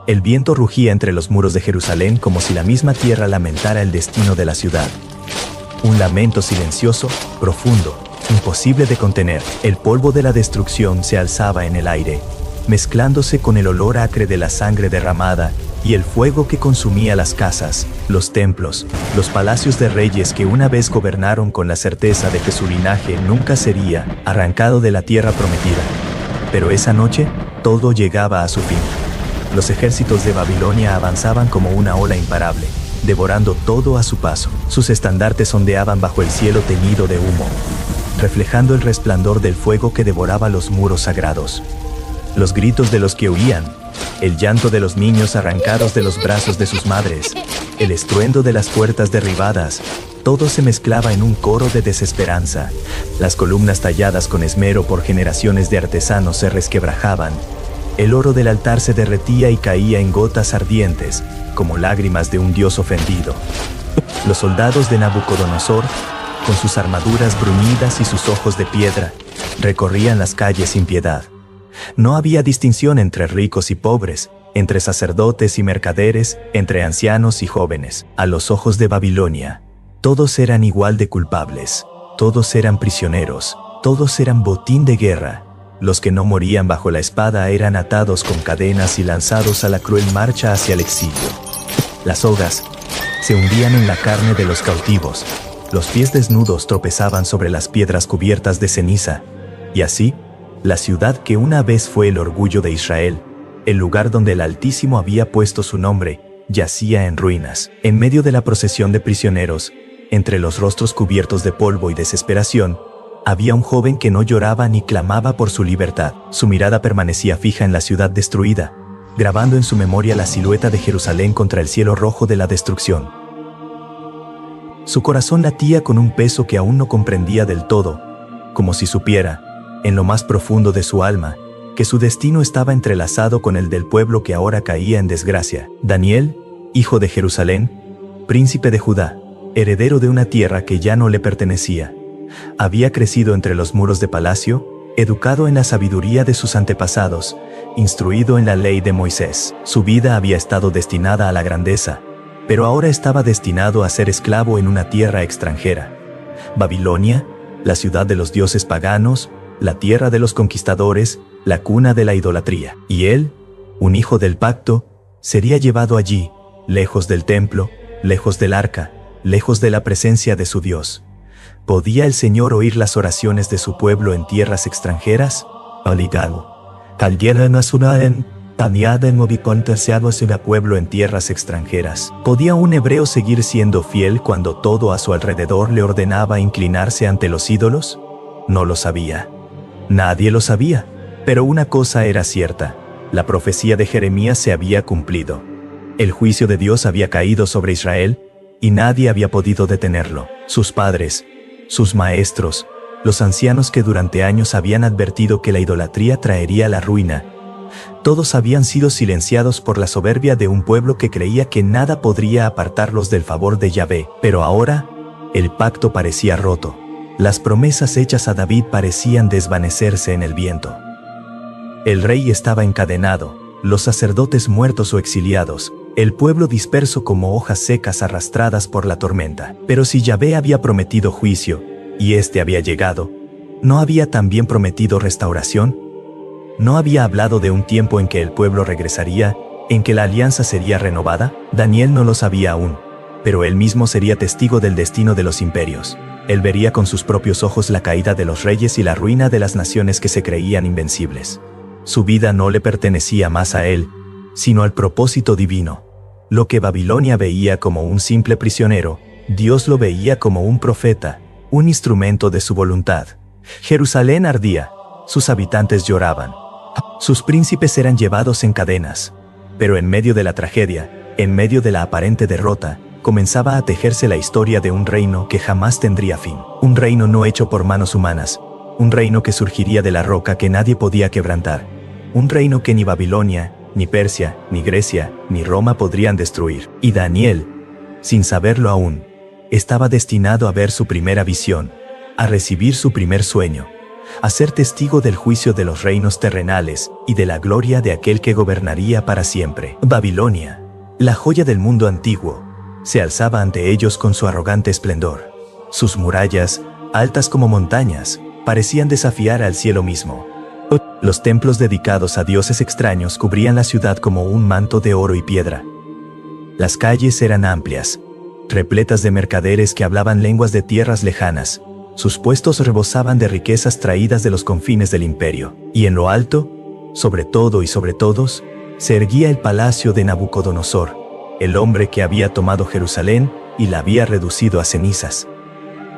El viento rugía entre los muros de Jerusalén como si la misma tierra lamentara el destino de la ciudad. Un lamento silencioso, profundo, imposible de contener. El polvo de la destrucción se alzaba en el aire, mezclándose con el olor acre de la sangre derramada y el fuego que consumía las casas, los templos, los palacios de reyes que una vez gobernaron con la certeza de que su linaje nunca sería arrancado de la tierra prometida. Pero esa noche, todo llegaba a su fin. Los ejércitos de Babilonia avanzaban como una ola imparable, devorando todo a su paso. Sus estandartes ondeaban bajo el cielo teñido de humo, reflejando el resplandor del fuego que devoraba los muros sagrados. Los gritos de los que huían, el llanto de los niños arrancados de los brazos de sus madres, el estruendo de las puertas derribadas, todo se mezclaba en un coro de desesperanza. Las columnas talladas con esmero por generaciones de artesanos se resquebrajaban. El oro del altar se derretía y caía en gotas ardientes, como lágrimas de un dios ofendido. Los soldados de Nabucodonosor, con sus armaduras bruñidas y sus ojos de piedra, recorrían las calles sin piedad. No había distinción entre ricos y pobres, entre sacerdotes y mercaderes, entre ancianos y jóvenes. A los ojos de Babilonia, todos eran igual de culpables, todos eran prisioneros, todos eran botín de guerra. Los que no morían bajo la espada eran atados con cadenas y lanzados a la cruel marcha hacia el exilio. Las sogas se hundían en la carne de los cautivos, los pies desnudos tropezaban sobre las piedras cubiertas de ceniza, y así, la ciudad que una vez fue el orgullo de Israel, el lugar donde el Altísimo había puesto su nombre, yacía en ruinas. En medio de la procesión de prisioneros, entre los rostros cubiertos de polvo y desesperación, había un joven que no lloraba ni clamaba por su libertad. Su mirada permanecía fija en la ciudad destruida, grabando en su memoria la silueta de Jerusalén contra el cielo rojo de la destrucción. Su corazón latía con un peso que aún no comprendía del todo, como si supiera, en lo más profundo de su alma, que su destino estaba entrelazado con el del pueblo que ahora caía en desgracia. Daniel, hijo de Jerusalén, príncipe de Judá, heredero de una tierra que ya no le pertenecía, había crecido entre los muros de palacio, educado en la sabiduría de sus antepasados, instruido en la ley de Moisés. Su vida había estado destinada a la grandeza, pero ahora estaba destinado a ser esclavo en una tierra extranjera. Babilonia, la ciudad de los dioses paganos, la tierra de los conquistadores, la cuna de la idolatría. Y él, un hijo del pacto, sería llevado allí, lejos del templo, lejos del arca, lejos de la presencia de su Dios. ¿Podía el Señor oír las oraciones de su pueblo en tierras extranjeras? Pueblo en tierras extranjeras. ¿Podía un hebreo seguir siendo fiel cuando todo a su alrededor le ordenaba inclinarse ante los ídolos? No lo sabía. Nadie lo sabía, pero una cosa era cierta: la profecía de Jeremías se había cumplido. El juicio de Dios había caído sobre Israel, y nadie había podido detenerlo. Sus padres, sus maestros, los ancianos que durante años habían advertido que la idolatría traería la ruina, todos habían sido silenciados por la soberbia de un pueblo que creía que nada podría apartarlos del favor de Yahvé. Pero ahora, el pacto parecía roto. Las promesas hechas a David parecían desvanecerse en el viento. El rey estaba encadenado, los sacerdotes muertos o exiliados, el pueblo disperso como hojas secas arrastradas por la tormenta. Pero si Yahvé había prometido juicio, y éste había llegado, ¿no había también prometido restauración? ¿No había hablado de un tiempo en que el pueblo regresaría, en que la alianza sería renovada? Daniel no lo sabía aún, pero él mismo sería testigo del destino de los imperios. Él vería con sus propios ojos la caída de los reyes y la ruina de las naciones que se creían invencibles. Su vida no le pertenecía más a él, sino al propósito divino. Lo que Babilonia veía como un simple prisionero, Dios lo veía como un profeta, un instrumento de su voluntad. Jerusalén ardía, sus habitantes lloraban, sus príncipes eran llevados en cadenas. Pero en medio de la tragedia, en medio de la aparente derrota, comenzaba a tejerse la historia de un reino que jamás tendría fin. Un reino no hecho por manos humanas, un reino que surgiría de la roca que nadie podía quebrantar, un reino que ni Babilonia, ni Persia, ni Grecia, ni Roma podrían destruir. Y Daniel, sin saberlo aún, estaba destinado a ver su primera visión, a recibir su primer sueño, a ser testigo del juicio de los reinos terrenales y de la gloria de aquel que gobernaría para siempre. Babilonia, la joya del mundo antiguo, se alzaba ante ellos con su arrogante esplendor. Sus murallas, altas como montañas, parecían desafiar al cielo mismo. Los templos dedicados a dioses extraños cubrían la ciudad como un manto de oro y piedra. Las calles eran amplias, repletas de mercaderes que hablaban lenguas de tierras lejanas. Sus puestos rebosaban de riquezas traídas de los confines del imperio. Y en lo alto, sobre todo y sobre todos, se erguía el palacio de Nabucodonosor, el hombre que había tomado Jerusalén y la había reducido a cenizas.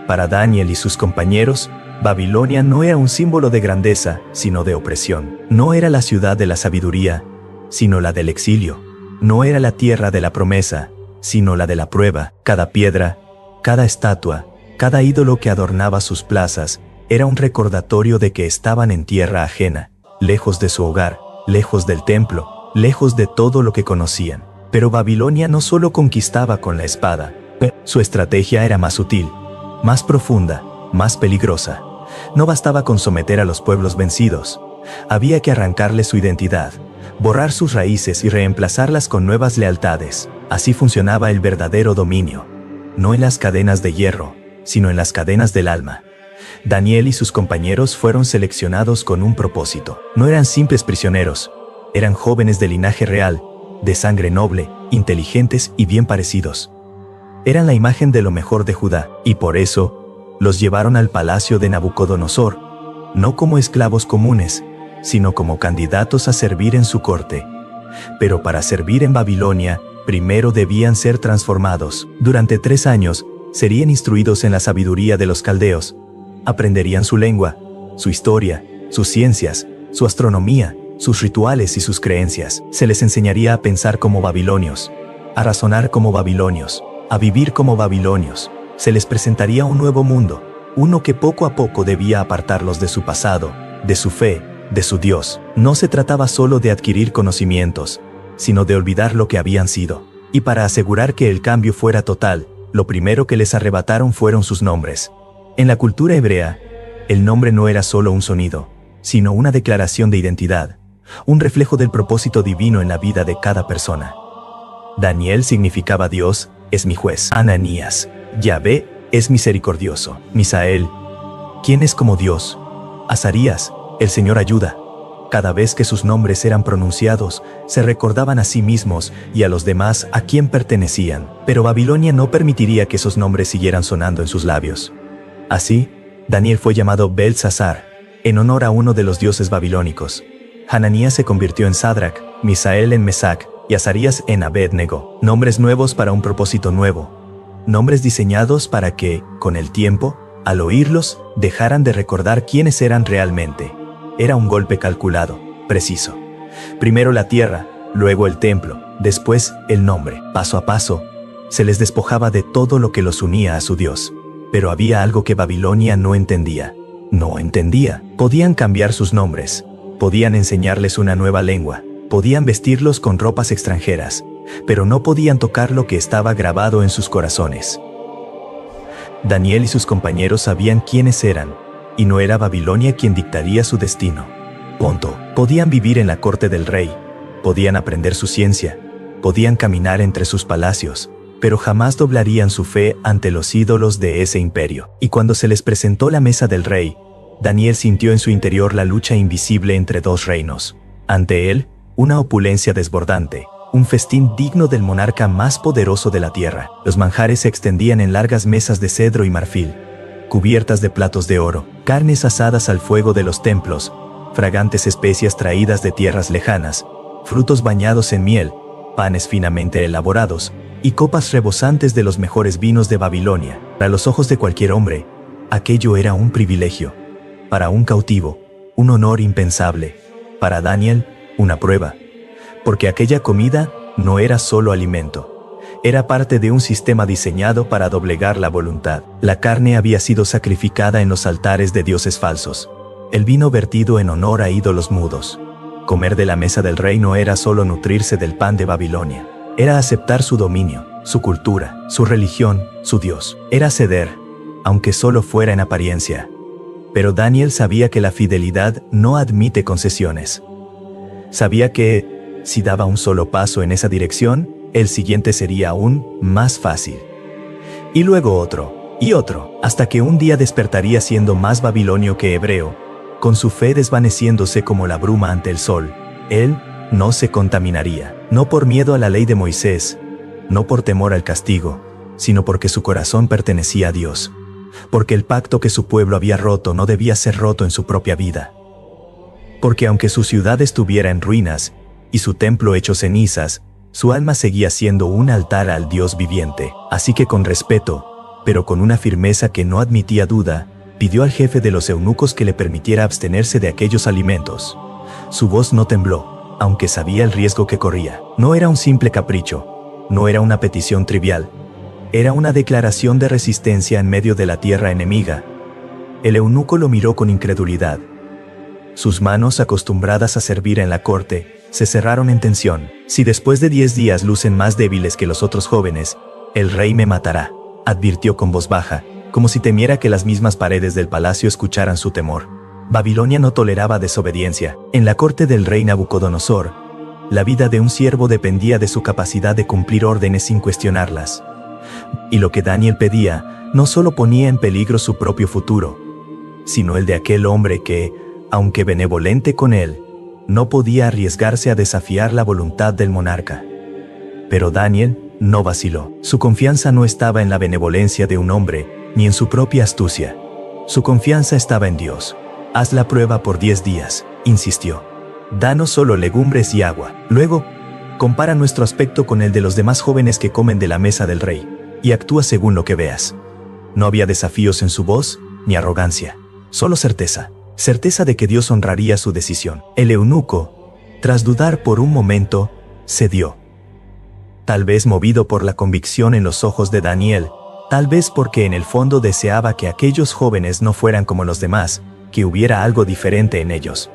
Para Daniel y sus compañeros, Babilonia no era un símbolo de grandeza, sino de opresión. No era la ciudad de la sabiduría, sino la del exilio. No era la tierra de la promesa, sino la de la prueba. Cada piedra, cada estatua, cada ídolo que adornaba sus plazas, era un recordatorio de que estaban en tierra ajena, lejos de su hogar, lejos del templo, lejos de todo lo que conocían. Pero Babilonia no solo conquistaba con la espada, su estrategia era más sutil, más profunda, más peligrosa. No bastaba con someter a los pueblos vencidos, había que arrancarles su identidad, borrar sus raíces y reemplazarlas con nuevas lealtades. Así funcionaba el verdadero dominio, no en las cadenas de hierro, sino en las cadenas del alma. Daniel y sus compañeros fueron seleccionados con un propósito. No eran simples prisioneros, eran jóvenes de linaje real, de sangre noble, inteligentes y bien parecidos. Eran la imagen de lo mejor de Judá, y por eso los llevaron al palacio de Nabucodonosor, no como esclavos comunes, sino como candidatos a servir en su corte. Pero para servir en Babilonia, primero debían ser transformados. Durante 3 años, serían instruidos en la sabiduría de los caldeos. Aprenderían su lengua, su historia, sus ciencias, su astronomía, sus rituales y sus creencias. Se les enseñaría a pensar como babilonios, a razonar como babilonios, a vivir como babilonios. Se les presentaría un nuevo mundo, uno que poco a poco debía apartarlos de su pasado, de su fe, de su Dios. No se trataba solo de adquirir conocimientos, sino de olvidar lo que habían sido. Y para asegurar que el cambio fuera total, lo primero que les arrebataron fueron sus nombres. En la cultura hebrea, el nombre no era solo un sonido, sino una declaración de identidad, un reflejo del propósito divino en la vida de cada persona. Daniel significaba Dios es mi juez. Ananías, Yahvé es misericordioso. Misael, ¿quién es como Dios? Azarías, el Señor ayuda. Cada vez que sus nombres eran pronunciados, se recordaban a sí mismos y a los demás a quién pertenecían. Pero Babilonia no permitiría que esos nombres siguieran sonando en sus labios. Así, Daniel fue llamado Belsasar, en honor a uno de los dioses babilónicos. Hananías se convirtió en Sadrach, Misael en Mesac y Azarías en Abednego. Nombres nuevos para un propósito nuevo. Nombres diseñados para que, con el tiempo, al oírlos, dejaran de recordar quiénes eran realmente. Era un golpe calculado, preciso. Primero la tierra, luego el templo, después el nombre. Paso a paso, se les despojaba de todo lo que los unía a su Dios. Pero había algo que Babilonia no entendía. No entendía. Podían cambiar sus nombres, podían enseñarles una nueva lengua, podían vestirlos con ropas extranjeras, pero no podían tocar lo que estaba grabado en sus corazones. Daniel y sus compañeros sabían quiénes eran, y no era Babilonia quien dictaría su destino. Punto. Podían vivir en la corte del rey, podían aprender su ciencia, podían caminar entre sus palacios, pero jamás doblarían su fe ante los ídolos de ese imperio. Y cuando se les presentó la mesa del rey, Daniel sintió en su interior la lucha invisible entre dos reinos. Ante él, una opulencia desbordante, un festín digno del monarca más poderoso de la tierra. Los manjares se extendían en largas mesas de cedro y marfil, cubiertas de platos de oro, carnes asadas al fuego de los templos, fragantes especias traídas de tierras lejanas, frutos bañados en miel, panes finamente elaborados, y copas rebosantes de los mejores vinos de Babilonia. Para los ojos de cualquier hombre, aquello era un privilegio. Para un cautivo, un honor impensable. Para Daniel, una prueba. Porque aquella comida no era solo alimento. Era parte de un sistema diseñado para doblegar la voluntad. La carne había sido sacrificada en los altares de dioses falsos. El vino vertido en honor a ídolos mudos. Comer de la mesa del rey no era solo nutrirse del pan de Babilonia. Era aceptar su dominio, su cultura, su religión, su Dios. Era ceder, aunque solo fuera en apariencia. Pero Daniel sabía que la fidelidad no admite concesiones. Sabía que, si daba un solo paso en esa dirección, el siguiente sería aún más fácil. Y luego otro, y otro, hasta que un día despertaría siendo más babilonio que hebreo, con su fe desvaneciéndose como la bruma ante el sol. Él no se contaminaría, no por miedo a la ley de Moisés, no por temor al castigo, sino porque su corazón pertenecía a Dios, porque el pacto que su pueblo había roto no debía ser roto en su propia vida. Porque aunque su ciudad estuviera en ruinas y su templo hecho cenizas, su alma seguía siendo un altar al Dios viviente. Así que con respeto, pero con una firmeza que no admitía duda, pidió al jefe de los eunucos que le permitiera abstenerse de aquellos alimentos. Su voz no tembló, aunque sabía el riesgo que corría. No era un simple capricho, no era una petición trivial, era una declaración de resistencia en medio de la tierra enemiga. El eunuco lo miró con incredulidad. Sus manos, acostumbradas a servir en la corte, se cerraron en tensión. Si después de 10 días lucen más débiles que los otros jóvenes, el rey me matará, advirtió con voz baja, como si temiera que las mismas paredes del palacio escucharan su temor. Babilonia no toleraba desobediencia. En la corte del rey Nabucodonosor, la vida de un siervo dependía de su capacidad de cumplir órdenes sin cuestionarlas. Y lo que Daniel pedía no solo ponía en peligro su propio futuro, sino el de aquel hombre que, aunque benevolente con él, no podía arriesgarse a desafiar la voluntad del monarca. Pero Daniel no vaciló. Su confianza no estaba en la benevolencia de un hombre, ni en su propia astucia. Su confianza estaba en Dios. Haz la prueba por 10 días, insistió. Danos solo legumbres y agua. Luego, compara nuestro aspecto con el de los demás jóvenes que comen de la mesa del rey, y actúa según lo que veas. No había desafíos en su voz, ni arrogancia, solo certeza. Certeza de que Dios honraría su decisión. El eunuco, tras dudar por un momento, cedió. Tal vez movido por la convicción en los ojos de Daniel, tal vez porque en el fondo deseaba que aquellos jóvenes no fueran como los demás, que hubiera algo diferente en ellos.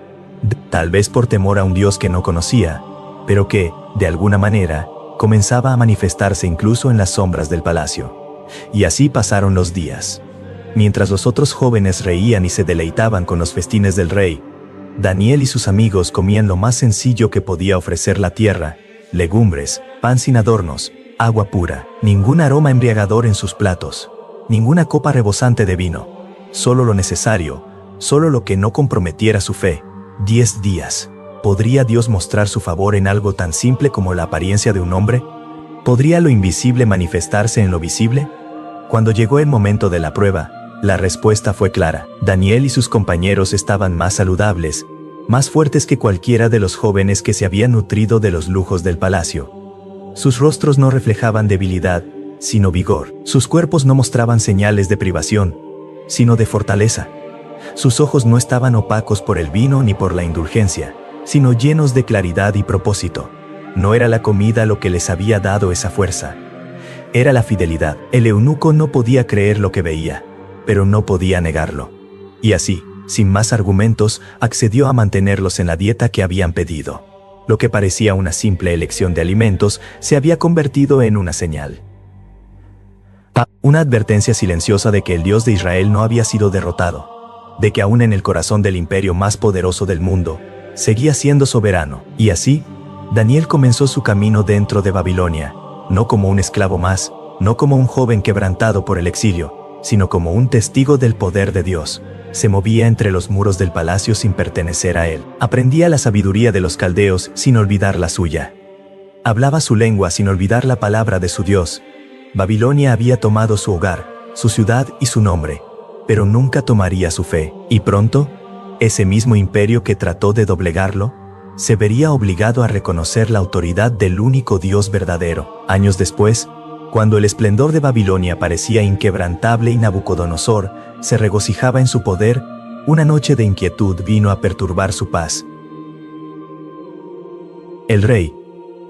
Tal vez por temor a un Dios que no conocía, pero que, de alguna manera, comenzaba a manifestarse incluso en las sombras del palacio. Y así pasaron los días. Mientras los otros jóvenes reían y se deleitaban con los festines del rey, Daniel y sus amigos comían lo más sencillo que podía ofrecer la tierra: legumbres, pan sin adornos, agua pura, ningún aroma embriagador en sus platos, ninguna copa rebosante de vino, solo lo necesario, solo lo que no comprometiera su fe. 10 días. ¿Podría Dios mostrar su favor en algo tan simple como la apariencia de un hombre? ¿Podría lo invisible manifestarse en lo visible? Cuando llegó el momento de la prueba, la respuesta fue clara. Daniel y sus compañeros estaban más saludables, más fuertes que cualquiera de los jóvenes que se habían nutrido de los lujos del palacio. Sus rostros no reflejaban debilidad, sino vigor. Sus cuerpos no mostraban señales de privación, sino de fortaleza. Sus ojos no estaban opacos por el vino ni por la indulgencia, sino llenos de claridad y propósito. No era la comida lo que les había dado esa fuerza. Era la fidelidad. El eunuco no podía creer lo que veía, pero no podía negarlo. Y así, sin más argumentos, accedió a mantenerlos en la dieta que habían pedido. Lo que parecía una simple elección de alimentos se había convertido en una señal. Una advertencia silenciosa de que el Dios de Israel no había sido derrotado, de que aún en el corazón del imperio más poderoso del mundo, seguía siendo soberano. Y así, Daniel comenzó su camino dentro de Babilonia, no como un esclavo más, no como un joven quebrantado por el exilio, sino como un testigo del poder de Dios. Se movía entre los muros del palacio sin pertenecer a él. Aprendía la sabiduría de los caldeos sin olvidar la suya. Hablaba su lengua sin olvidar la palabra de su Dios. Babilonia había tomado su hogar, su ciudad y su nombre, pero nunca tomaría su fe. Y pronto, ese mismo imperio que trató de doblegarlo, se vería obligado a reconocer la autoridad del único Dios verdadero. Años después, cuando el esplendor de Babilonia parecía inquebrantable y Nabucodonosor se regocijaba en su poder, una noche de inquietud vino a perturbar su paz. El rey,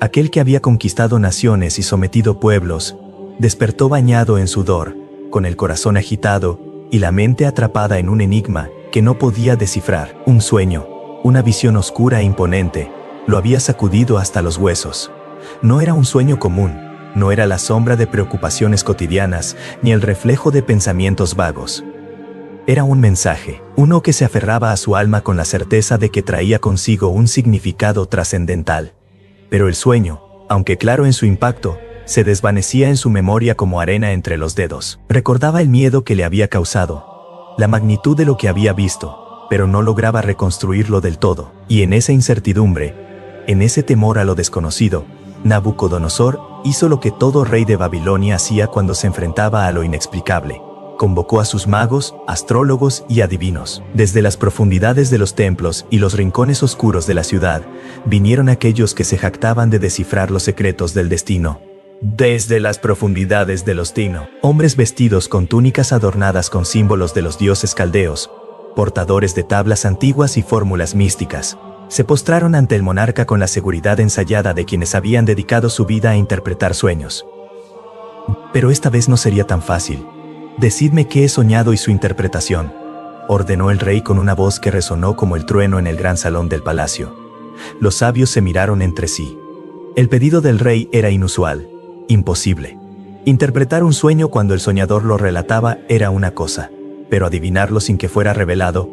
aquel que había conquistado naciones y sometido pueblos, despertó bañado en sudor, con el corazón agitado y la mente atrapada en un enigma que no podía descifrar. Un sueño, una visión oscura e imponente, lo había sacudido hasta los huesos. No era un sueño común. No era la sombra de preocupaciones cotidianas, ni el reflejo de pensamientos vagos. Era un mensaje, uno que se aferraba a su alma con la certeza de que traía consigo un significado trascendental. Pero el sueño, aunque claro en su impacto, se desvanecía en su memoria como arena entre los dedos. Recordaba el miedo que le había causado, la magnitud de lo que había visto, pero no lograba reconstruirlo del todo. Y en esa incertidumbre, en ese temor a lo desconocido, Nabucodonosor hizo lo que todo rey de Babilonia hacía cuando se enfrentaba a lo inexplicable. Convocó a sus magos, astrólogos y adivinos. Desde las profundidades de los templos y los rincones oscuros de la ciudad, vinieron aquellos que se jactaban de descifrar los secretos del destino. Desde las profundidades del destino, hombres vestidos con túnicas adornadas con símbolos de los dioses caldeos, portadores de tablas antiguas y fórmulas místicas, se postraron ante el monarca con la seguridad ensayada de quienes habían dedicado su vida a interpretar sueños. Pero esta vez no sería tan fácil. «Decidme qué he soñado y su interpretación», ordenó el rey con una voz que resonó como el trueno en el gran salón del palacio. Los sabios se miraron entre sí. El pedido del rey era inusual, imposible. Interpretar un sueño cuando el soñador lo relataba era una cosa, pero adivinarlo sin que fuera revelado,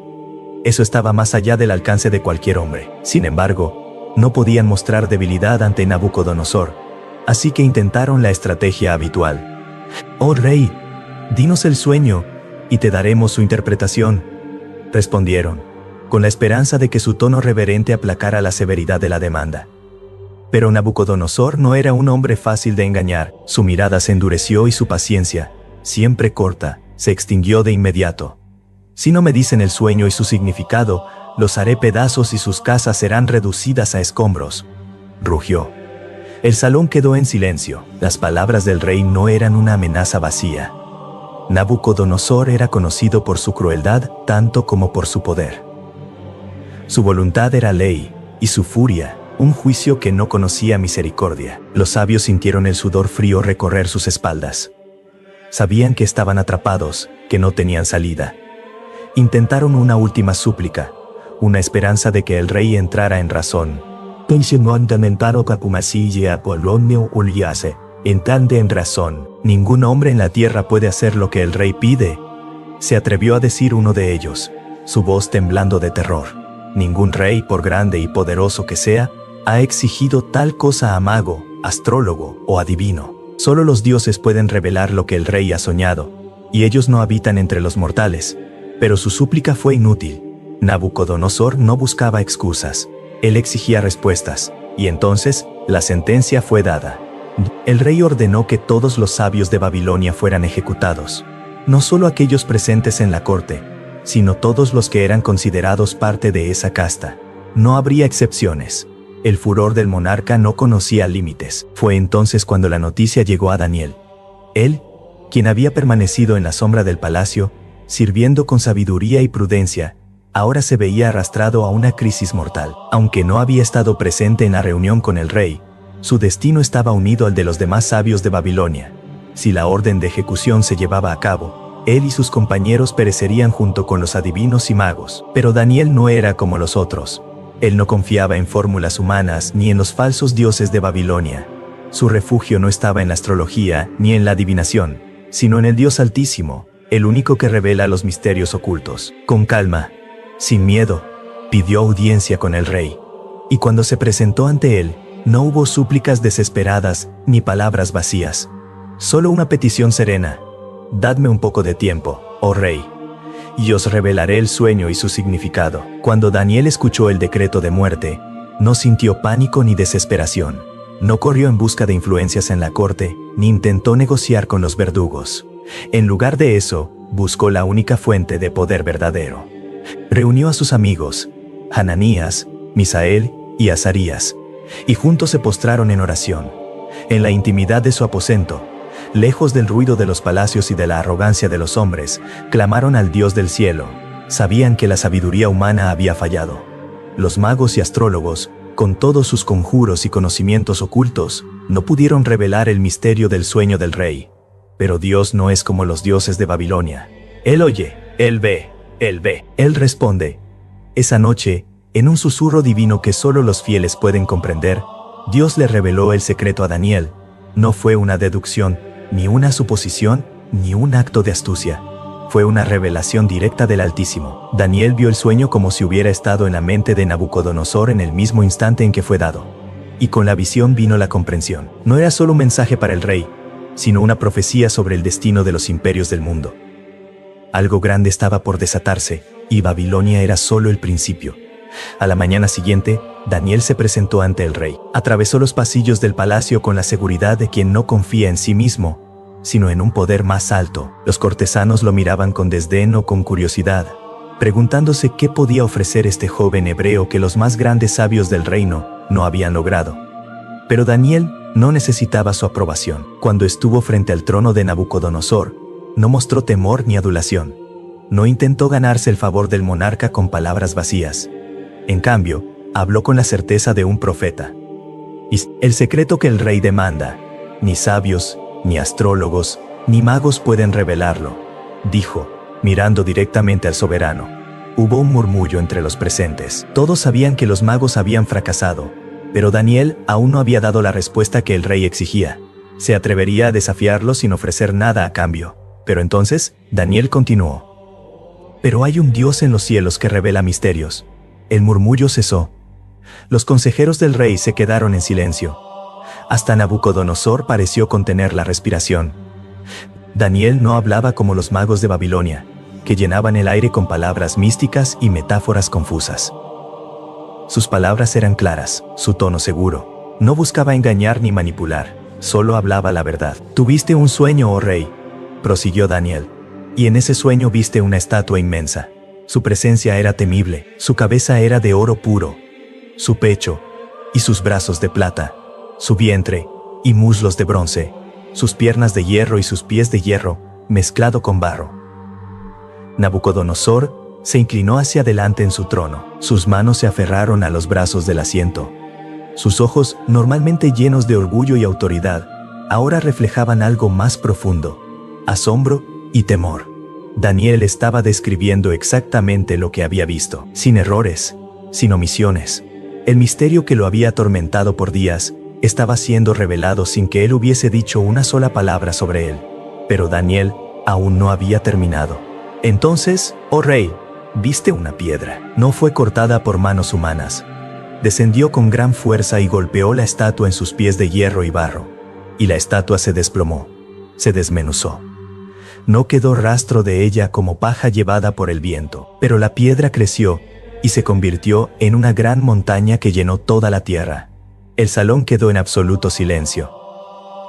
eso estaba más allá del alcance de cualquier hombre. Sin embargo, no podían mostrar debilidad ante Nabucodonosor, así que intentaron la estrategia habitual. «Oh rey, dinos el sueño, y te daremos su interpretación», respondieron, con la esperanza de que su tono reverente aplacara la severidad de la demanda. Pero Nabucodonosor no era un hombre fácil de engañar. Su mirada se endureció y su paciencia, siempre corta, se extinguió de inmediato. «Si no me dicen el sueño y su significado, los haré pedazos y sus casas serán reducidas a escombros», rugió. El salón quedó en silencio. Las palabras del rey no eran una amenaza vacía. Nabucodonosor era conocido por su crueldad tanto como por su poder. Su voluntad era ley, y su furia, un juicio que no conocía misericordia. Los sabios sintieron el sudor frío recorrer sus espaldas. Sabían que estaban atrapados, que no tenían salida. Intentaron una última súplica, una esperanza de que el rey entrara en razón. «Entrande en razón. Ningún hombre en la tierra puede hacer lo que el rey pide», se atrevió a decir uno de ellos, su voz temblando de terror. «Ningún rey, por grande y poderoso que sea, ha exigido tal cosa a mago, astrólogo o adivino. Solo los dioses pueden revelar lo que el rey ha soñado, y ellos no habitan entre los mortales». Pero su súplica fue inútil. Nabucodonosor no buscaba excusas. Él exigía respuestas, y entonces la sentencia fue dada. El rey ordenó que todos los sabios de Babilonia fueran ejecutados. No solo aquellos presentes en la corte, sino todos los que eran considerados parte de esa casta. No habría excepciones. El furor del monarca no conocía límites. Fue entonces cuando la noticia llegó a Daniel. Él, quien había permanecido en la sombra del palacio, sirviendo con sabiduría y prudencia, ahora se veía arrastrado a una crisis mortal. Aunque no había estado presente en la reunión con el rey, su destino estaba unido al de los demás sabios de Babilonia. Si la orden de ejecución se llevaba a cabo, él y sus compañeros perecerían junto con los adivinos y magos. Pero Daniel no era como los otros. Él no confiaba en fórmulas humanas ni en los falsos dioses de Babilonia. Su refugio no estaba en la astrología ni en la adivinación, sino en el Dios Altísimo, el único que revela los misterios ocultos. Con calma, sin miedo, pidió audiencia con el rey. Y cuando se presentó ante él, no hubo súplicas desesperadas ni palabras vacías. Solo una petición serena: «Dadme un poco de tiempo, oh rey, y os revelaré el sueño y su significado». Cuando Daniel escuchó el decreto de muerte, no sintió pánico ni desesperación. No corrió en busca de influencias en la corte, ni intentó negociar con los verdugos. En lugar de eso, buscó la única fuente de poder verdadero. Reunió a sus amigos, Hananías, Misael y Azarías, y juntos se postraron en oración. En la intimidad de su aposento, lejos del ruido de los palacios y de la arrogancia de los hombres, clamaron al Dios del cielo. Sabían que la sabiduría humana había fallado. Los magos y astrólogos, con todos sus conjuros y conocimientos ocultos, no pudieron revelar el misterio del sueño del rey. Pero Dios no es como los dioses de Babilonia. Él oye, Él ve, Él ve. Él responde. Esa noche, en un susurro divino que solo los fieles pueden comprender, Dios le reveló el secreto a Daniel. No fue una deducción, ni una suposición, ni un acto de astucia. Fue una revelación directa del Altísimo. Daniel vio el sueño como si hubiera estado en la mente de Nabucodonosor en el mismo instante en que fue dado. Y con la visión vino la comprensión. No era solo un mensaje para el rey, sino una profecía sobre el destino de los imperios del mundo. Algo grande estaba por desatarse, y Babilonia era solo el principio. A la mañana siguiente, Daniel se presentó ante el rey. Atravesó los pasillos del palacio con la seguridad de quien no confía en sí mismo, sino en un poder más alto. Los cortesanos lo miraban con desdén o con curiosidad, preguntándose qué podía ofrecer este joven hebreo que los más grandes sabios del reino no habían logrado. Pero Daniel no necesitaba su aprobación. Cuando estuvo frente al trono de Nabucodonosor, no mostró temor ni adulación. No intentó ganarse el favor del monarca con palabras vacías. En cambio, habló con la certeza de un profeta. Y el secreto que el rey demanda, ni sabios, ni astrólogos, ni magos pueden revelarlo, dijo, mirando directamente al soberano. Hubo un murmullo entre los presentes. Todos sabían que los magos habían fracasado, pero Daniel aún no había dado la respuesta que el rey exigía. Se atrevería a desafiarlo sin ofrecer nada a cambio. Pero entonces, Daniel continuó. Pero hay un Dios en los cielos que revela misterios. El murmullo cesó. Los consejeros del rey se quedaron en silencio. Hasta Nabucodonosor pareció contener la respiración. Daniel no hablaba como los magos de Babilonia, que llenaban el aire con palabras místicas y metáforas confusas. Sus palabras eran claras, su tono seguro. No buscaba engañar ni manipular, solo hablaba la verdad. Tuviste un sueño, oh rey, prosiguió Daniel, y en ese sueño viste una estatua inmensa. Su presencia era temible, su cabeza era de oro puro, su pecho y sus brazos de plata, su vientre y muslos de bronce, sus piernas de hierro y sus pies de hierro, mezclado con barro. Nabucodonosor se inclinó hacia adelante en su trono. Sus manos se aferraron a los brazos del asiento. Sus ojos, normalmente llenos de orgullo y autoridad, ahora reflejaban algo más profundo: asombro y temor. Daniel estaba describiendo exactamente lo que había visto, sin errores, sin omisiones. El misterio que lo había atormentado por días estaba siendo revelado sin que él hubiese dicho una sola palabra sobre él. Pero Daniel aún no había terminado. Entonces, oh rey, viste una piedra. No fue cortada por manos humanas. Descendió con gran fuerza y golpeó la estatua en sus pies de hierro y barro. Y la estatua se desplomó, se desmenuzó. No quedó rastro de ella como paja llevada por el viento, pero la piedra creció y se convirtió en una gran montaña que llenó toda la tierra. El salón quedó en absoluto silencio.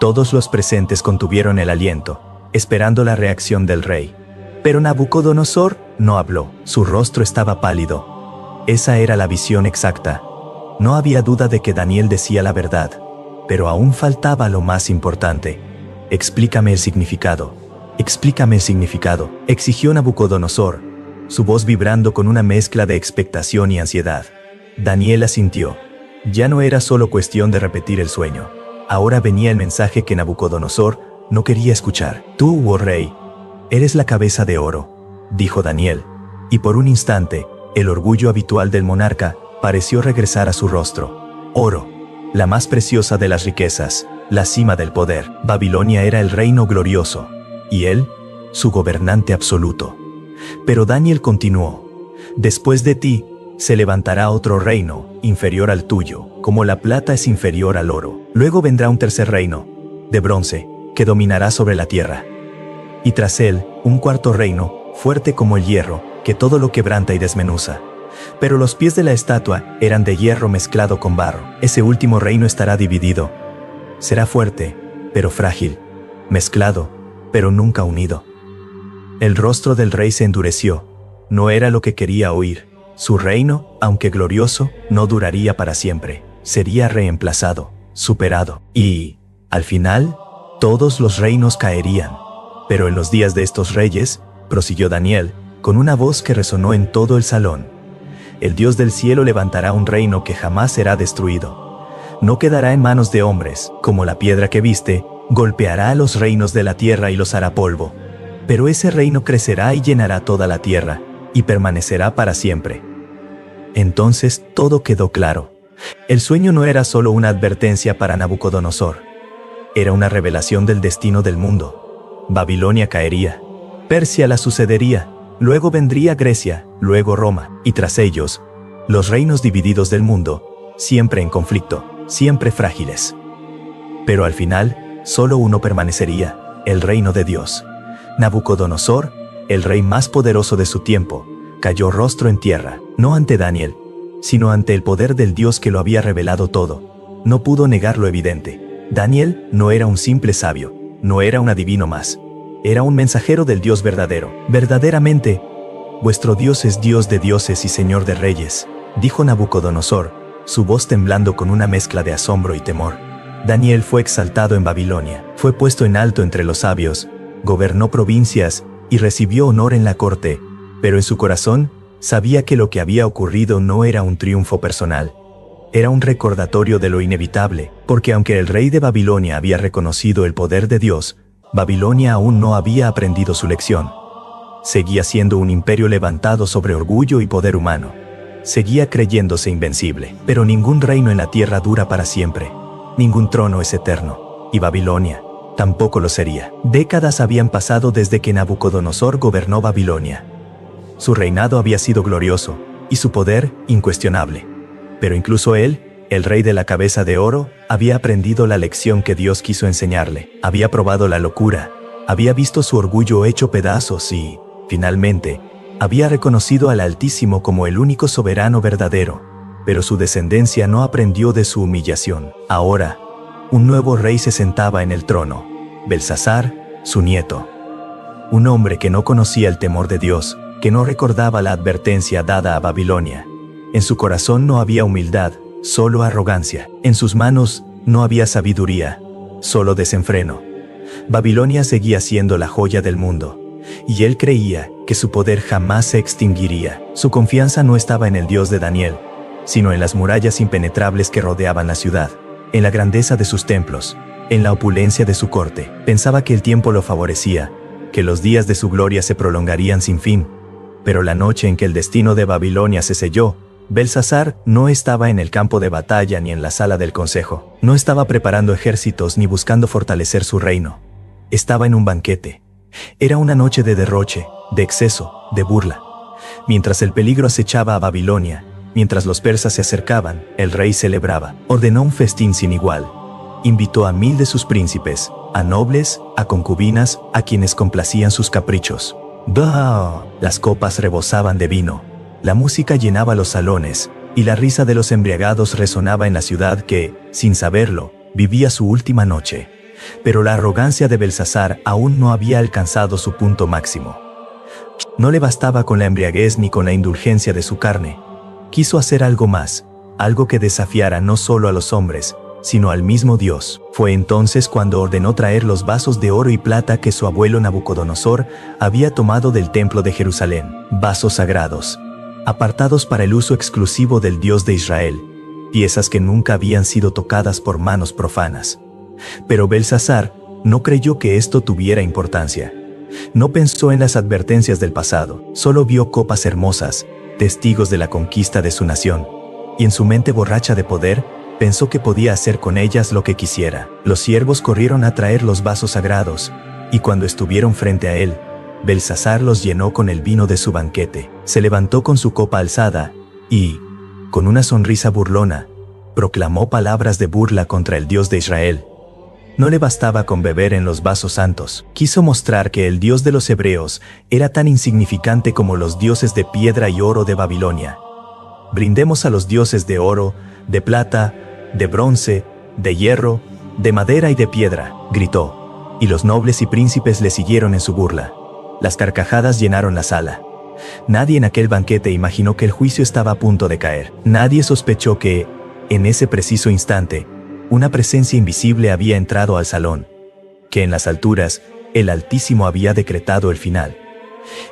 Todos los presentes contuvieron el aliento, esperando la reacción del rey. Pero Nabucodonosor no habló. Su rostro estaba pálido. Esa era la visión exacta. No había duda de que Daniel decía la verdad, pero aún faltaba lo más importante. Explícame el significado. Explícame el significado, exigió Nabucodonosor, su voz vibrando con una mezcla de expectación y ansiedad. Daniel asintió. Ya no era solo cuestión de repetir el sueño. Ahora venía el mensaje que Nabucodonosor no quería escuchar. Tú, oh rey, eres la cabeza de oro, dijo Daniel, y por un instante, el orgullo habitual del monarca pareció regresar a su rostro. Oro, la más preciosa de las riquezas, la cima del poder. Babilonia era el reino glorioso, y él, su gobernante absoluto. Pero Daniel continuó. Después de ti, se levantará otro reino, inferior al tuyo, como la plata es inferior al oro. Luego vendrá un tercer reino, de bronce, que dominará sobre la tierra. Y tras él, un cuarto reino, fuerte como el hierro, que todo lo quebranta y desmenuza. Pero los pies de la estatua eran de hierro mezclado con barro. Ese último reino estará dividido. Será fuerte, pero frágil, mezclado, pero nunca unido. El rostro del rey se endureció. No era lo que quería oír. Su reino, aunque glorioso, no duraría para siempre. Sería reemplazado, superado. Y, al final, todos los reinos caerían. Pero en los días de estos reyes, prosiguió Daniel, con una voz que resonó en todo el salón, el Dios del cielo levantará un reino que jamás será destruido. No quedará en manos de hombres, como la piedra que viste, golpeará a los reinos de la tierra y los hará polvo. Pero ese reino crecerá y llenará toda la tierra, y permanecerá para siempre. Entonces todo quedó claro. El sueño no era solo una advertencia para Nabucodonosor. Era una revelación del destino del mundo. Babilonia caería, Persia la sucedería, luego vendría Grecia, luego Roma, y tras ellos, los reinos divididos del mundo, siempre en conflicto, siempre frágiles. Pero al final, solo uno permanecería, el reino de Dios. Nabucodonosor, el rey más poderoso de su tiempo, cayó rostro en tierra, no ante Daniel, sino ante el poder del Dios que lo había revelado todo. No pudo negar lo evidente. Daniel no era un simple sabio, no era un adivino más. Era un mensajero del Dios verdadero. Verdaderamente, vuestro Dios es Dios de dioses y Señor de reyes, dijo Nabucodonosor, su voz temblando con una mezcla de asombro y temor. Daniel fue exaltado en Babilonia, fue puesto en alto entre los sabios, gobernó provincias y recibió honor en la corte, pero en su corazón sabía que lo que había ocurrido no era un triunfo personal. Era un recordatorio de lo inevitable, porque aunque el rey de Babilonia había reconocido el poder de Dios, Babilonia aún no había aprendido su lección. Seguía siendo un imperio levantado sobre orgullo y poder humano. Seguía creyéndose invencible, pero ningún reino en la tierra dura para siempre. Ningún trono es eterno, y Babilonia tampoco lo sería. Décadas habían pasado desde que Nabucodonosor gobernó Babilonia. Su reinado había sido glorioso, y su poder incuestionable. Pero incluso él, el rey de la cabeza de oro, había aprendido la lección que Dios quiso enseñarle. Había probado la locura, había visto su orgullo hecho pedazos y, finalmente, había reconocido al Altísimo como el único soberano verdadero. Pero su descendencia no aprendió de su humillación. Ahora, un nuevo rey se sentaba en el trono, Belsasar, su nieto. Un hombre que no conocía el temor de Dios, que no recordaba la advertencia dada a Babilonia. En su corazón no había humildad, solo arrogancia. En sus manos no había sabiduría, solo desenfreno. Babilonia seguía siendo la joya del mundo, y él creía que su poder jamás se extinguiría. Su confianza no estaba en el Dios de Daniel, sino en las murallas impenetrables que rodeaban la ciudad, en la grandeza de sus templos, en la opulencia de su corte. Pensaba que el tiempo lo favorecía, que los días de su gloria se prolongarían sin fin. Pero la noche en que el destino de Babilonia se selló, Belsasar no estaba en el campo de batalla ni en la sala del consejo. No estaba preparando ejércitos ni buscando fortalecer su reino. Estaba en un banquete. Era una noche de derroche, de exceso, de burla. Mientras el peligro acechaba a Babilonia, mientras los persas se acercaban, el rey celebraba. Ordenó un festín sin igual. Invitó a 1000 de sus príncipes, a nobles, a concubinas, a quienes complacían sus caprichos. ¡Bah! Las copas rebosaban de vino. La música llenaba los salones, y la risa de los embriagados resonaba en la ciudad que, sin saberlo, vivía su última noche. Pero la arrogancia de Belsasar aún no había alcanzado su punto máximo. No le bastaba con la embriaguez ni con la indulgencia de su carne. Quiso hacer algo más, algo que desafiara no solo a los hombres, sino al mismo Dios. Fue entonces cuando ordenó traer los vasos de oro y plata que su abuelo Nabucodonosor había tomado del templo de Jerusalén, vasos sagrados, apartados para el uso exclusivo del Dios de Israel, piezas que nunca habían sido tocadas por manos profanas. Pero Belsasar no creyó que esto tuviera importancia. No pensó en las advertencias del pasado, solo vio copas hermosas, testigos de la conquista de su nación, y en su mente borracha de poder, pensó que podía hacer con ellas lo que quisiera. Los siervos corrieron a traer los vasos sagrados, y cuando estuvieron frente a él, Belsasar los llenó con el vino de su banquete. Se levantó con su copa alzada, y, con una sonrisa burlona, proclamó palabras de burla contra el Dios de Israel. No le bastaba con beber en los vasos santos. Quiso mostrar que el Dios de los hebreos era tan insignificante como los dioses de piedra y oro de Babilonia. Brindemos a los dioses de oro, de plata, de bronce, de hierro, de madera y de piedra, gritó. Y los nobles y príncipes le siguieron en su burla. Las carcajadas llenaron la sala. Nadie en aquel banquete imaginó que el juicio estaba a punto de caer. Nadie sospechó que, en ese preciso instante, una presencia invisible había entrado al salón, que en las alturas, el Altísimo había decretado el final.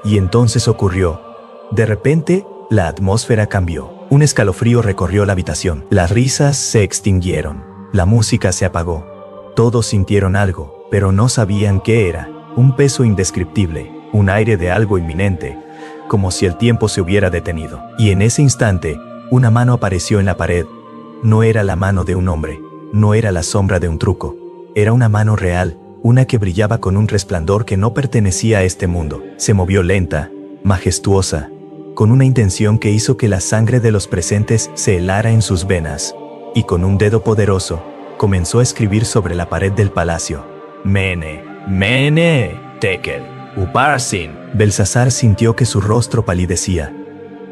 Y entonces ocurrió. De repente, la atmósfera cambió. Un escalofrío recorrió la habitación. Las risas se extinguieron. La música se apagó. Todos sintieron algo, pero no sabían qué era. Un peso indescriptible, un aire de algo inminente, como si el tiempo se hubiera detenido. Y en ese instante, una mano apareció en la pared. No era la mano de un hombre, no era la sombra de un truco. Era una mano real, una que brillaba con un resplandor que no pertenecía a este mundo. Se movió lenta, majestuosa, con una intención que hizo que la sangre de los presentes se helara en sus venas, y con un dedo poderoso, comenzó a escribir sobre la pared del palacio: Mene, Mene, Tekel, Uparsin. Belsasar sintió que su rostro palidecía.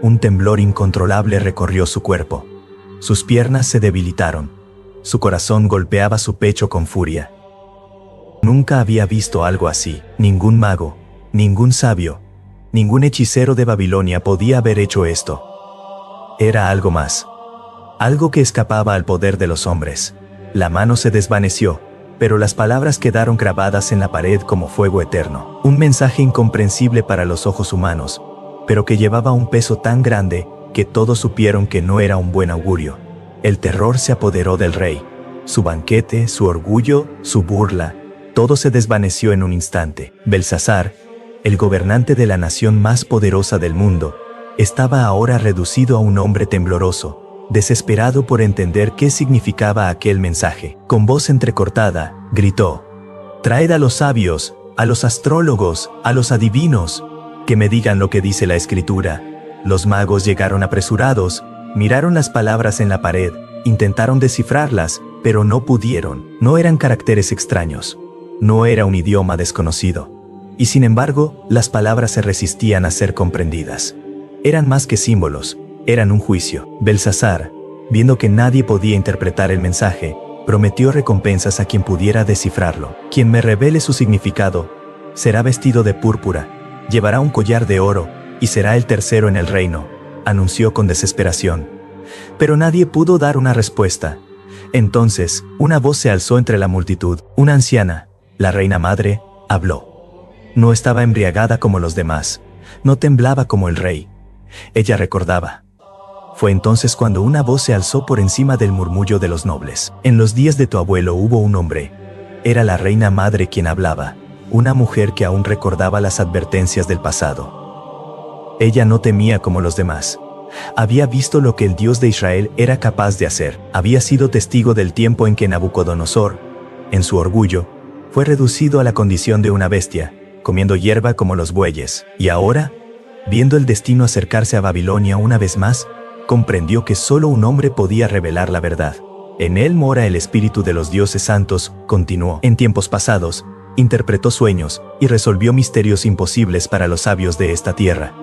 Un temblor incontrolable recorrió su cuerpo. Sus piernas se debilitaron. Su corazón golpeaba su pecho con furia. Nunca había visto algo así. Ningún mago, ningún sabio, ningún hechicero de Babilonia podía haber hecho esto. Era algo más. Algo que escapaba al poder de los hombres. La mano se desvaneció, pero las palabras quedaron grabadas en la pared como fuego eterno. Un mensaje incomprensible para los ojos humanos, pero que llevaba un peso tan grande que todos supieron que no era un buen augurio. El terror se apoderó del rey. Su banquete, su orgullo, su burla, todo se desvaneció en un instante. Belsasar, el gobernante de la nación más poderosa del mundo, estaba ahora reducido a un hombre tembloroso, desesperado por entender qué significaba aquel mensaje. Con voz entrecortada, gritó: «Traed a los sabios, a los astrólogos, a los adivinos, que me digan lo que dice la escritura». Los magos llegaron apresurados, miraron las palabras en la pared, intentaron descifrarlas, pero no pudieron. No eran caracteres extraños. No era un idioma desconocido. Y sin embargo, las palabras se resistían a ser comprendidas. Eran más que símbolos, eran un juicio. Belsasar, viendo que nadie podía interpretar el mensaje, prometió recompensas a quien pudiera descifrarlo. Quien me revele su significado será vestido de púrpura, llevará un collar de oro y será el tercero en el reino, anunció con desesperación. Pero nadie pudo dar una respuesta. Entonces, una voz se alzó entre la multitud. Una anciana, la reina madre, habló. No estaba embriagada como los demás, no temblaba como el rey. Ella recordaba. Fue entonces cuando una voz se alzó por encima del murmullo de los nobles. En los días de tu abuelo hubo un hombre. Era la reina madre quien hablaba, una mujer que aún recordaba las advertencias del pasado. Ella no temía como los demás. Había visto lo que el Dios de Israel era capaz de hacer. Había sido testigo del tiempo en que Nabucodonosor, en su orgullo, fue reducido a la condición de una bestia, comiendo hierba como los bueyes. Y ahora, viendo el destino acercarse a Babilonia una vez más, comprendió que solo un hombre podía revelar la verdad. En él mora el espíritu de los dioses santos, continuó. En tiempos pasados, interpretó sueños y resolvió misterios imposibles para los sabios de esta tierra.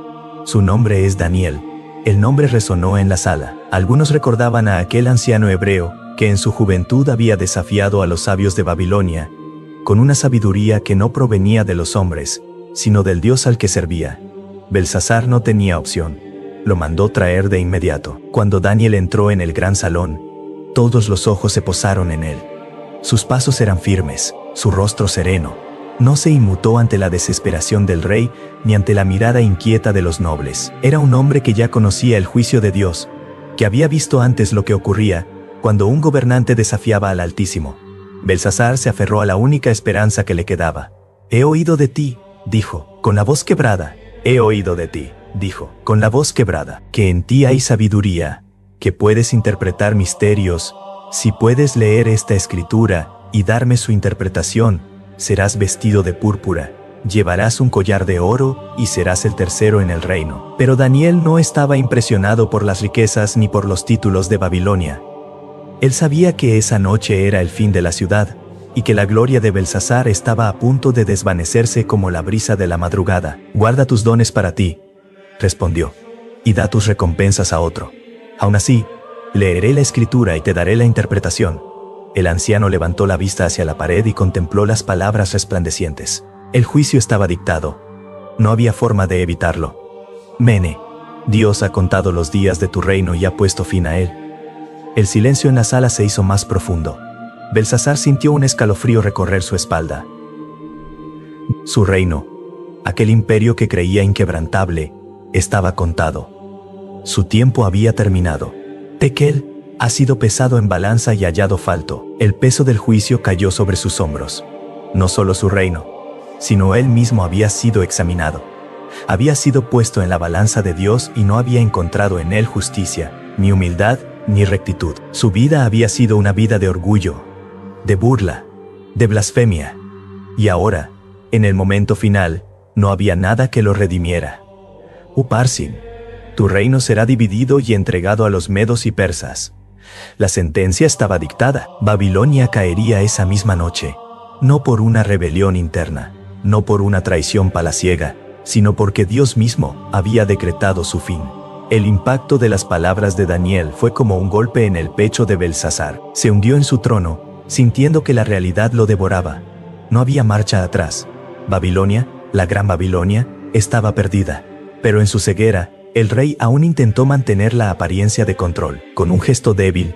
Su nombre es Daniel. El nombre resonó en la sala. Algunos recordaban a aquel anciano hebreo que en su juventud había desafiado a los sabios de Babilonia, con una sabiduría que no provenía de los hombres, sino del Dios al que servía. Belsasar no tenía opción. Lo mandó traer de inmediato. Cuando Daniel entró en el gran salón, todos los ojos se posaron en él. Sus pasos eran firmes, su rostro sereno. No se inmutó ante la desesperación del rey ni ante la mirada inquieta de los nobles. Era un hombre que ya conocía el juicio de Dios, que había visto antes lo que ocurría cuando un gobernante desafiaba al Altísimo. Belsasar se aferró a la única esperanza que le quedaba. «He oído de ti», dijo, con la voz quebrada. «He oído de ti», dijo, con la voz quebrada, «que en ti hay sabiduría, que puedes interpretar misterios. Si puedes leer esta escritura y darme su interpretación, serás vestido de púrpura, llevarás un collar de oro y serás el tercero en el reino». Pero Daniel no estaba impresionado por las riquezas ni por los títulos de Babilonia. Él sabía que esa noche era el fin de la ciudad, y que la gloria de Belsasar estaba a punto de desvanecerse como la brisa de la madrugada. «Guarda tus dones para ti», respondió, «y da tus recompensas a otro. Aún así, leeré la escritura y te daré la interpretación». El anciano levantó la vista hacia la pared y contempló las palabras resplandecientes. El juicio estaba dictado. No había forma de evitarlo. «Mene, Dios ha contado los días de tu reino y ha puesto fin a él». El silencio en la sala se hizo más profundo. Belsasar sintió un escalofrío recorrer su espalda. Su reino, aquel imperio que creía inquebrantable, estaba contado. Su tiempo había terminado. Tekel ha sido pesado en balanza y hallado falto. El peso del juicio cayó sobre sus hombros. No solo su reino, sino él mismo había sido examinado. Había sido puesto en la balanza de Dios y no había encontrado en él justicia, ni humildad, ni rectitud. Su vida había sido una vida de orgullo, de burla, de blasfemia. Y ahora, en el momento final, no había nada que lo redimiera. Uparsin, tu reino será dividido y entregado a los medos y persas. La sentencia estaba dictada. Babilonia caería esa misma noche, no por una rebelión interna, no por una traición palaciega, sino porque Dios mismo había decretado su fin. El impacto de las palabras de Daniel fue como un golpe en el pecho de Belsasar. Se hundió en su trono, sintiendo que la realidad lo devoraba. No había marcha atrás. Babilonia, la gran Babilonia, estaba perdida. Pero en su ceguera, el rey aún intentó mantener la apariencia de control. Con un gesto débil,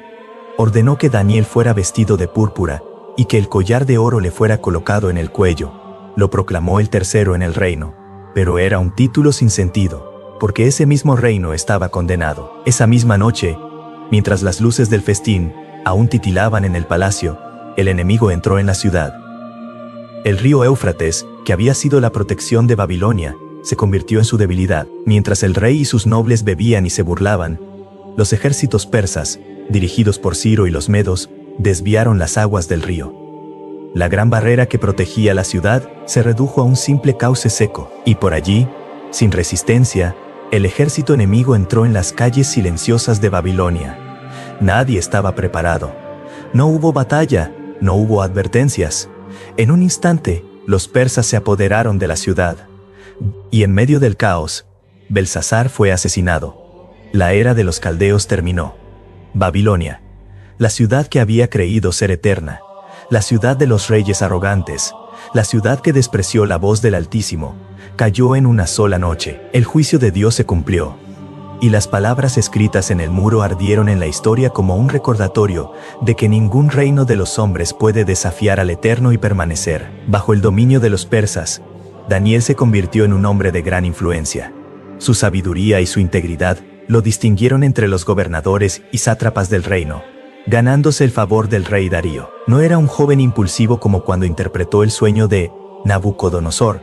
ordenó que Daniel fuera vestido de púrpura y que el collar de oro le fuera colocado en el cuello. Lo proclamó el tercero en el reino, pero era un título sin sentido, porque ese mismo reino estaba condenado. Esa misma noche, mientras las luces del festín aún titilaban en el palacio, el enemigo entró en la ciudad. El río Éufrates, que había sido la protección de Babilonia, se convirtió en su debilidad. Mientras el rey y sus nobles bebían y se burlaban, los ejércitos persas, dirigidos por Ciro y los medos, desviaron las aguas del río. La gran barrera que protegía la ciudad se redujo a un simple cauce seco, y por allí, sin resistencia, el ejército enemigo entró en las calles silenciosas de Babilonia. Nadie estaba preparado. No hubo batalla, no hubo advertencias. En un instante, los persas se apoderaron de la ciudad. Y en medio del caos, Belsasar fue asesinado. La era de los caldeos terminó. Babilonia, la ciudad que había creído ser eterna, la ciudad de los reyes arrogantes, la ciudad que despreció la voz del Altísimo, cayó en una sola noche. El juicio de Dios se cumplió, y las palabras escritas en el muro ardieron en la historia como un recordatorio de que ningún reino de los hombres puede desafiar al Eterno y permanecer. Bajo el dominio de los persas, Daniel se convirtió en un hombre de gran influencia. Su sabiduría y su integridad lo distinguieron entre los gobernadores y sátrapas del reino, ganándose el favor del rey Darío. No era un joven impulsivo como cuando interpretó el sueño de Nabucodonosor,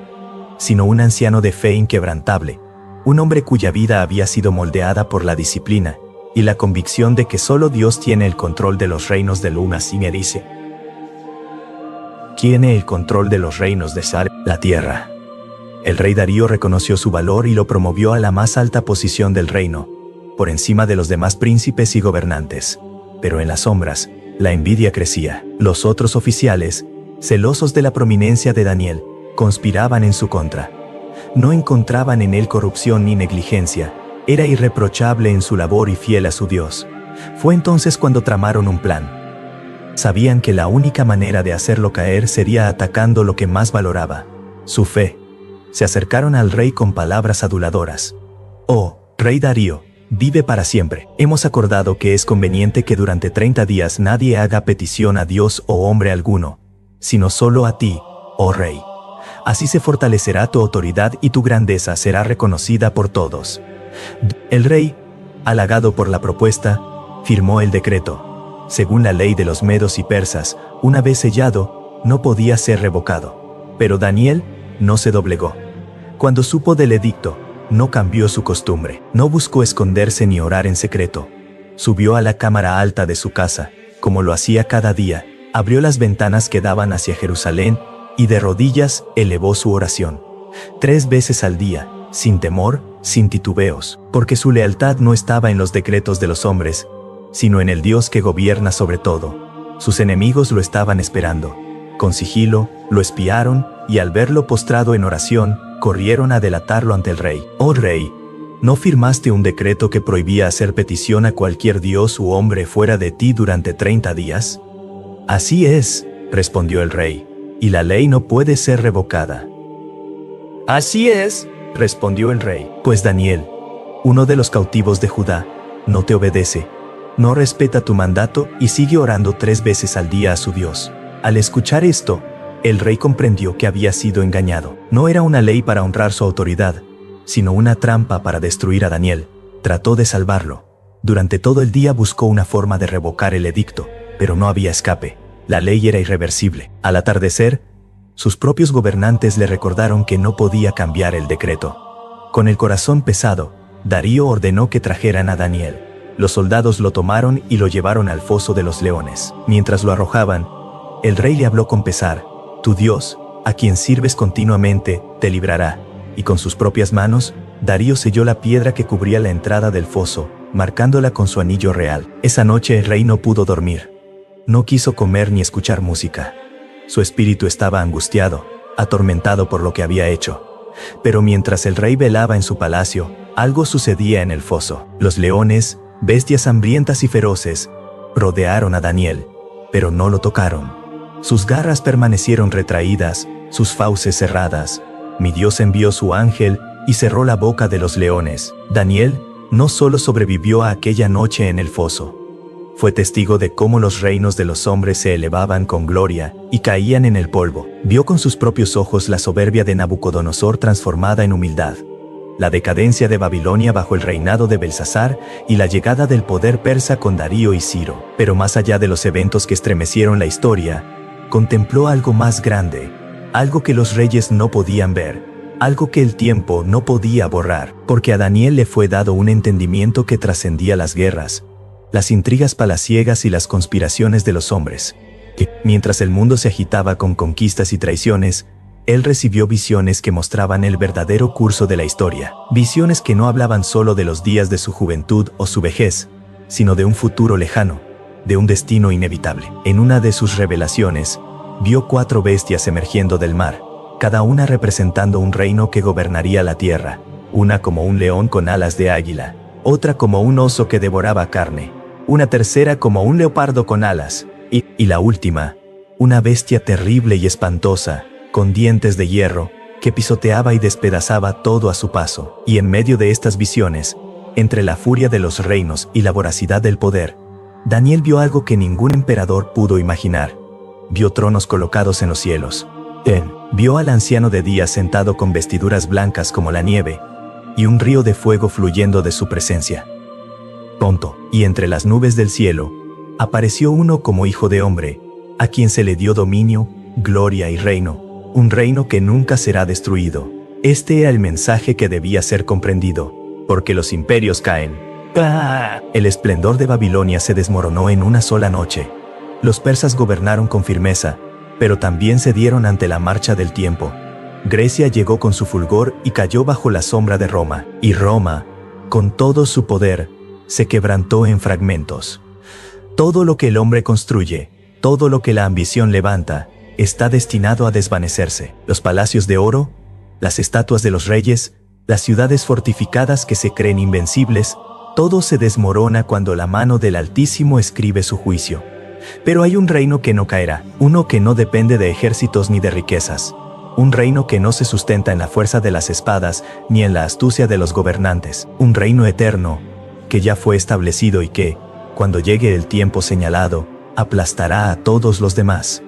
sino un anciano de fe inquebrantable, un hombre cuya vida había sido moldeada por la disciplina y la convicción de que solo Dios tiene el control de los reinos de Luna. Y me dice, tiene el control de los reinos de la tierra. El rey Darío reconoció su valor y lo promovió a la más alta posición del reino, por encima de los demás príncipes y gobernantes. Pero en las sombras, la envidia crecía. Los otros oficiales, celosos de la prominencia de Daniel, conspiraban en su contra. No encontraban en él corrupción ni negligencia. Era irreprochable en su labor y fiel a su Dios. Fue entonces cuando tramaron un plan. Sabían que la única manera de hacerlo caer sería atacando lo que más valoraba, su fe. Se acercaron al rey con palabras aduladoras. «Oh, rey Darío, vive para siempre. Hemos acordado que es conveniente que durante 30 días nadie haga petición a Dios o hombre alguno, sino solo a ti, oh rey. Así se fortalecerá tu autoridad y tu grandeza será reconocida por todos». El rey, halagado por la propuesta, firmó el decreto. Según la ley de los medos y persas, una vez sellado, no podía ser revocado. Pero Daniel no se doblegó. Cuando supo del edicto, no cambió su costumbre. No buscó esconderse ni orar en secreto. Subió a la cámara alta de su casa, como lo hacía cada día, abrió las ventanas que daban hacia Jerusalén y de rodillas elevó su oración. 3 veces al día, sin temor, sin titubeos, porque su lealtad no estaba en los decretos de los hombres, sino en el Dios que gobierna sobre todo. Sus enemigos lo estaban esperando. Con sigilo, lo espiaron, y al verlo postrado en oración, corrieron a delatarlo ante el rey. «Oh rey, ¿no firmaste un decreto que prohibía hacer petición a cualquier dios u hombre fuera de ti durante 30 días? Así es», respondió el rey, «y la ley no puede ser revocada». «Así es», respondió el rey, «pues Daniel, uno de los cautivos de Judá, no te obedece, no respeta tu mandato y sigue orando 3 veces al día a su Dios». Al escuchar esto, el rey comprendió que había sido engañado. No era una ley para honrar su autoridad, sino una trampa para destruir a Daniel. Trató de salvarlo. Durante todo el día buscó una forma de revocar el edicto, pero no había escape. La ley era irreversible. Al atardecer, sus propios gobernantes le recordaron que no podía cambiar el decreto. Con el corazón pesado, Darío ordenó que trajeran a Daniel. Los soldados lo tomaron y lo llevaron al foso de los leones. Mientras lo arrojaban, el rey le habló con pesar. «Tu Dios, A quien sirves continuamente, te librará. Y con sus propias manos, Darío selló la piedra que cubría la entrada del foso, marcándola con su anillo real. Esa noche el rey no pudo dormir. No quiso comer ni escuchar música. Su espíritu estaba angustiado, atormentado por lo que había hecho. Pero mientras el rey velaba en su palacio, algo sucedía en el foso. Los leones, bestias hambrientas y feroces, rodearon a Daniel, pero no lo tocaron. Sus garras permanecieron retraídas, sus fauces cerradas. Mi Dios envió su ángel y cerró la boca de los leones. Daniel no solo sobrevivió a aquella noche en el foso, fue testigo de cómo los reinos de los hombres se elevaban con gloria y caían en el polvo. Vio con sus propios ojos la soberbia de Nabucodonosor transformada en humildad, la decadencia de Babilonia bajo el reinado de Belsasar y la llegada del poder persa con Darío y Ciro. Pero más allá de los eventos que estremecieron la historia, contempló algo más grande, algo que los reyes no podían ver, algo que el tiempo no podía borrar, porque a Daniel le fue dado un entendimiento que trascendía las guerras, las intrigas palaciegas y las conspiraciones de los hombres, que, mientras el mundo se agitaba con conquistas y traiciones, él recibió visiones que mostraban el verdadero curso de la historia. Visiones que no hablaban solo de los días de su juventud o su vejez, sino de un futuro lejano, de un destino inevitable. En una de sus revelaciones, vio 4 bestias emergiendo del mar, cada una representando un reino que gobernaría la tierra, una como un león con alas de águila, otra como un oso que devoraba carne, una tercera como un leopardo con alas, y la última, una bestia terrible y espantosa, con dientes de hierro, que pisoteaba y despedazaba todo a su paso. Y en medio de estas visiones, entre la furia de los reinos y la voracidad del poder, Daniel vio algo que ningún emperador pudo imaginar. Vio tronos colocados en los cielos. Vio al anciano de día sentado con vestiduras blancas como la nieve, y un río de fuego fluyendo de su presencia. Y entre las nubes del cielo, apareció uno como hijo de hombre, a quien se le dio dominio, gloria y reino, un reino que nunca será destruido. Este era el mensaje que debía ser comprendido, porque los imperios caen. El esplendor de Babilonia se desmoronó en una sola noche. Los persas gobernaron con firmeza, pero también cedieron ante la marcha del tiempo. Grecia llegó con su fulgor y cayó bajo la sombra de Roma, y Roma, con todo su poder, se quebrantó en fragmentos. Todo lo que el hombre construye, todo lo que la ambición levanta, está destinado a desvanecerse. Los palacios de oro, las estatuas de los reyes, las ciudades fortificadas que se creen invencibles, todo se desmorona cuando la mano del Altísimo escribe su juicio. Pero hay un reino que no caerá, uno que no depende de ejércitos ni de riquezas, un reino que no se sustenta en la fuerza de las espadas ni en la astucia de los gobernantes, un reino eterno, que ya fue establecido y que, cuando llegue el tiempo señalado, aplastará a todos los demás.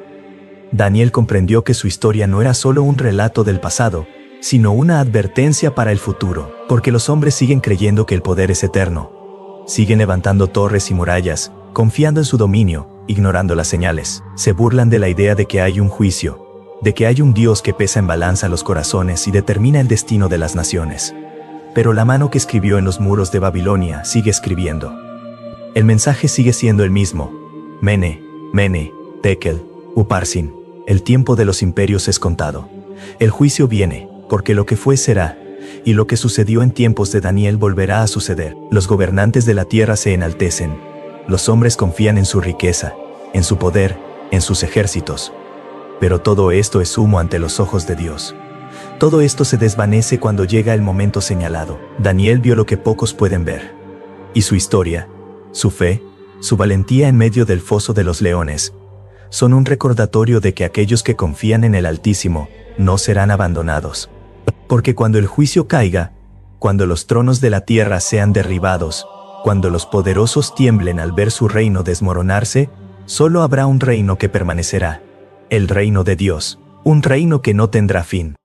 Daniel comprendió que su historia no era solo un relato del pasado, sino una advertencia para el futuro, porque los hombres siguen creyendo que el poder es eterno. Siguen levantando torres y murallas, confiando en su dominio, ignorando las señales. Se burlan de la idea de que hay un juicio, de que hay un Dios que pesa en balanza los corazones y determina el destino de las naciones. Pero la mano que escribió en los muros de Babilonia sigue escribiendo. El mensaje sigue siendo el mismo. Mene, Mene, Tekel, Uparsin. El tiempo de los imperios es contado. El juicio viene, porque lo que fue será, y lo que sucedió en tiempos de Daniel volverá a suceder. Los gobernantes de la tierra se enaltecen. Los hombres confían en su riqueza, en su poder, en sus ejércitos. Pero todo esto es humo ante los ojos de Dios. Todo esto se desvanece cuando llega el momento señalado. Daniel vio lo que pocos pueden ver. Y su historia, su fe, su valentía en medio del foso de los leones, son un recordatorio de que aquellos que confían en el Altísimo no serán abandonados. Porque cuando el juicio caiga, cuando los tronos de la tierra sean derribados, cuando los poderosos tiemblen al ver su reino desmoronarse, solo habrá un reino que permanecerá, el reino de Dios, un reino que no tendrá fin.